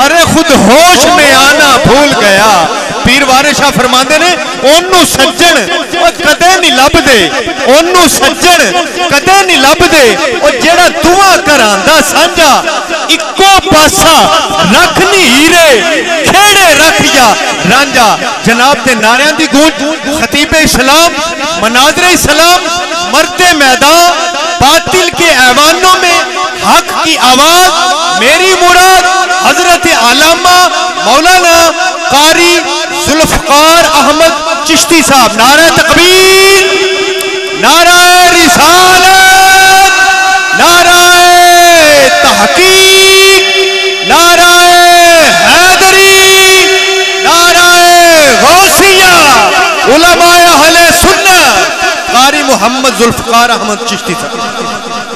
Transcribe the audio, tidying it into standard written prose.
अरे खुद होश में आना भूल गया। पीर वारिस शाह फरमाते ने ओनू सज्जन कदे नहीं लभदे, ओनू सज्जन कदे नहीं लभदे जेड़ा दुआ करांदा सांझा इको पासा रख नी हीरे खेड़े रख जा रांझा। जनाब के नारियां दी गूंज, खतीब इस्लाम, मनाज़िर इस्लाम, मरते मैदान, बातिल के ऐवानों में हक की आवाज, मेरी मुराद हजरत आलामा मौलाना कारी जुल्फकार अहमद चिश्ती साहब। नारा तकबीर, नारा रिसालत, नारा तहकीक, नारा हैदरी, नारा गौसिया, उलमाए अहले सुन्नत कारी मोहम्मद जुल्फकार अहमद चिश्ती साहब।